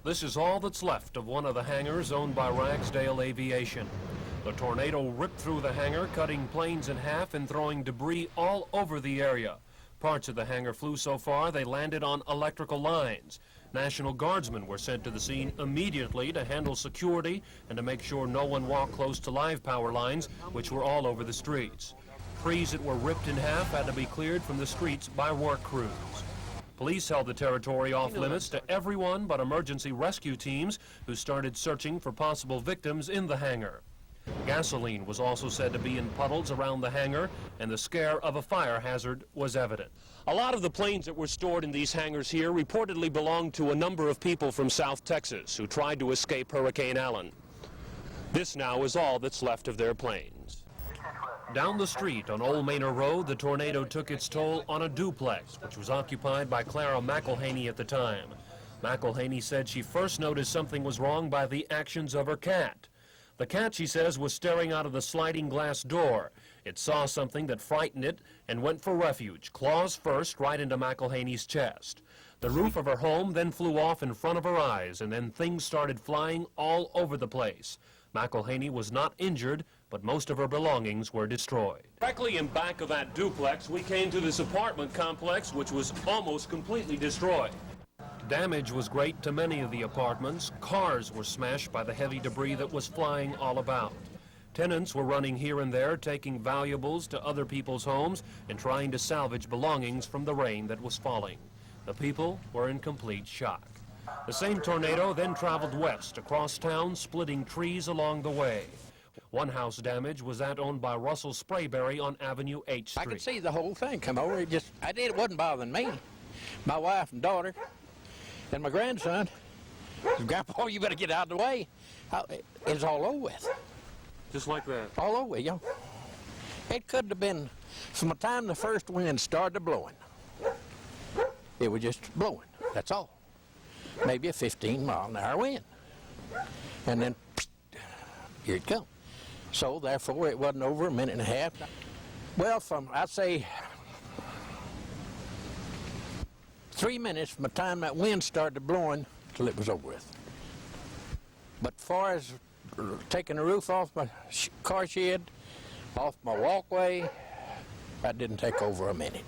This is all that's left of one of the hangars owned by Ragsdale Aviation. The tornado ripped through the hangar, cutting planes in half and throwing debris all over the area. Parts of the hangar flew so far they landed on electrical lines. National Guardsmen were sent to the scene immediately to handle security and to make sure no one walked close to live power lines, which were all over the streets. Trees that were ripped in half had to be cleared from the streets by work crews. Police held the territory off limits to everyone but emergency rescue teams who started searching for possible victims in the hangar. Gasoline was also said to be in puddles around the hangar, and the scare of a fire hazard was evident. A lot of the planes that were stored in these hangars here reportedly belonged to a number of people from South Texas who tried to escape Hurricane Allen. This now is all that's left of their planes. Down the street on Old Manor Road, the tornado took its toll on a duplex, which was occupied by Clara McElhaney at the time. McElhaney said she first noticed something was wrong by the actions of her cat. The cat, she says, was staring out of the sliding glass door. It saw something that frightened it and went for refuge, claws first, right into McElhaney's chest. The roof of her home then flew off in front of her eyes, and then things started flying all over the place. McElhaney was not injured, but most of her belongings were destroyed. Directly in back of that duplex, we came to this apartment complex, which was almost completely destroyed. Damage was great to many of the apartments. Cars were smashed by the heavy debris that was flying all about. Tenants were running here and there, taking valuables to other people's homes and trying to salvage belongings from the rain that was falling. The people were in complete shock. The same tornado then traveled west across town, splitting trees along the way. One house damage was that owned by Russell Sprayberry on Avenue H Street. I could see the whole thing come over. It wasn't bothering me. My wife and daughter and my grandson, Grandpa, you better get out of the way. It's all over with. Just like that? All over, you know. It could have been, from the time the first wind started blowing, it was just blowing, that's all. Maybe a 15-mile-an-hour wind. And then, here it comes. So, therefore, it wasn't over a minute and a half. Well, I'd say, 3 minutes from the time that wind started blowing till it was over with. But as far as taking the roof off my car shed, off my walkway, that didn't take over a minute.